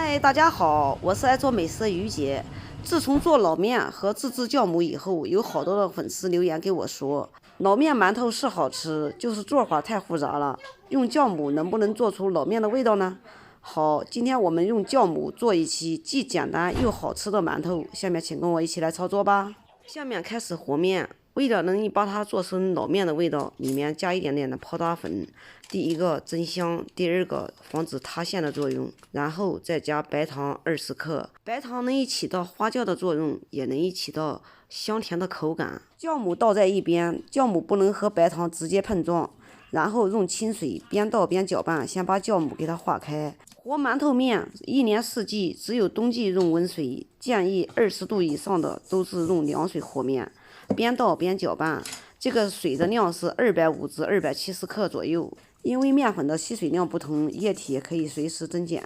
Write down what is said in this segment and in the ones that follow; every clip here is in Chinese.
嗨，大家好，我是爱做美食的于姐。自从做老面和自制酵母以后，有好多的粉丝留言给我说，老面馒头是好吃，就是做法太复杂了。用酵母能不能做出老面的味道呢？好，今天我们用酵母做一期既简单又好吃的馒头，下面请跟我一起来操作吧。下面开始和面，为了能把它做成老面的味道，里面加一点点的泡打粉。第一个增香，第二个防止塌陷的作用，然后再加白糖20克。白糖能起到花椒的作用，也能起到香甜的口感。酵母倒在一边，酵母不能和白糖直接碰撞，然后用清水边倒边搅拌，先把酵母给它化开。和馒头面一年四季，只有冬季用温水，建议20度以上的都是用凉水和面，边倒边搅拌。这个水的量是250至270克左右。因为面粉的吸水量不同，液体可以随时增减。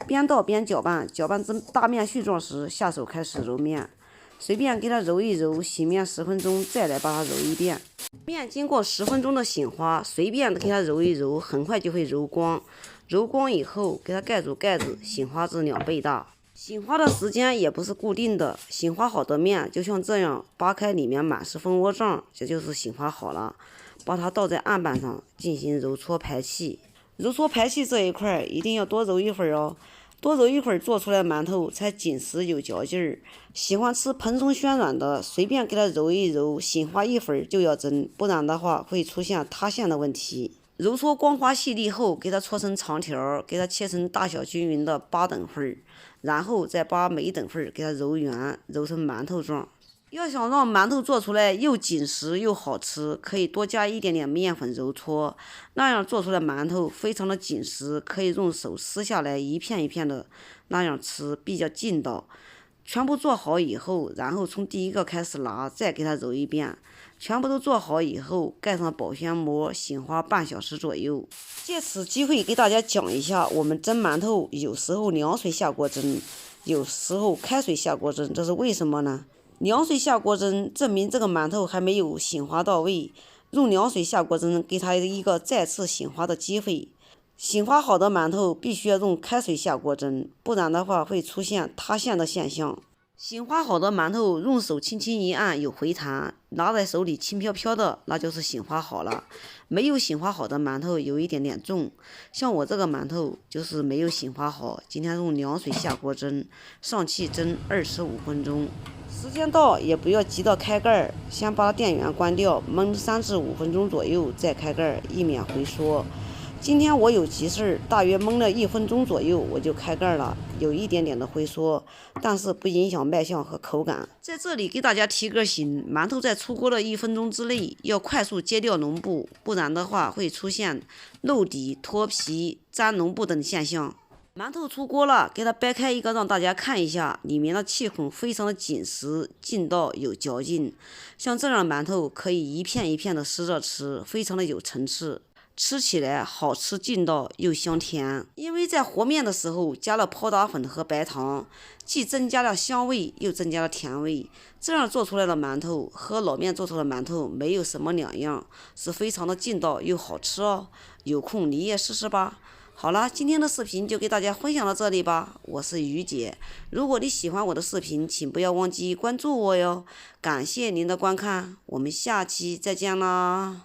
边倒边搅拌，搅拌至大面絮状时，下手开始揉面，随便给它揉一揉，洗面10分钟，再来把它揉一遍。面经过10分钟的醒花，随便给它揉一揉，很快就会揉光。揉光以后，给它盖住盖子，醒花至2倍大。醒花的时间也不是固定的，醒花好的面就像这样，扒开里面满是蜂窝状，这就是醒花好了。把它倒在案板上进行揉搓排气。揉搓排气这一块一定要多揉一会儿哦，多揉一会儿做出来馒头才紧实有嚼劲儿。喜欢吃蓬松暄软的，随便给它揉一揉，醒花一会儿就要蒸，不然的话会出现塌陷的问题。揉搓光滑细粒后，给它搓成长条，给它切成大小均匀的8等份，然后再把每一等份给它揉圆，揉成馒头状。要想让馒头做出来又紧实又好吃，可以多加一点点面粉揉搓，那样做出来馒头非常的紧实，可以用手撕下来一片一片的那样吃，比较劲道。全部做好以后，然后从第一个开始拿，再给它揉一遍。全部都做好以后，盖上保鲜膜，醒花半小时左右。借此机会给大家讲一下，我们蒸馒头有时候凉水下锅蒸，有时候开水下锅蒸，这是为什么呢？凉水下锅蒸，证明这个馒头还没有醒花到位。用凉水下锅蒸，给它一个再次醒花的机会。醒花好的馒头必须要用开水下锅蒸，不然的话会出现塌陷的现象。醒花好的馒头，用手轻轻一按有回弹，拿在手里轻飘飘的，那就是醒花好了。没有醒花好的馒头有一点点重，像我这个馒头就是没有醒花好。今天用凉水下锅蒸，上气蒸25分钟。时间到也不要急到开盖，先把电源关掉，焖3至5分钟左右再开盖，以免回缩。今天我有急事，大约焖了1分钟左右我就开盖了，有一点点的回缩，但是不影响卖相和口感。在这里给大家提个醒，馒头在出锅的1分钟之内要快速揭掉笼布，不然的话会出现漏底、脱皮、粘笼布等现象。馒头出锅了，给它掰开一个让大家看一下，里面的气孔非常的紧实，劲道有嚼劲。像这样馒头可以一片一片的撕着吃，非常的有层次。吃起来好吃劲道又香甜，因为在和面的时候加了泡打粉和白糖，既增加了香味又增加了甜味，这样做出来的馒头和老面做出来的馒头没有什么两样，是非常的劲道又好吃哦。有空你也试试吧。好了，今天的视频就给大家分享到这里吧，我是于姐。如果你喜欢我的视频，请不要忘记关注我哟。感谢您的观看，我们下期再见啦。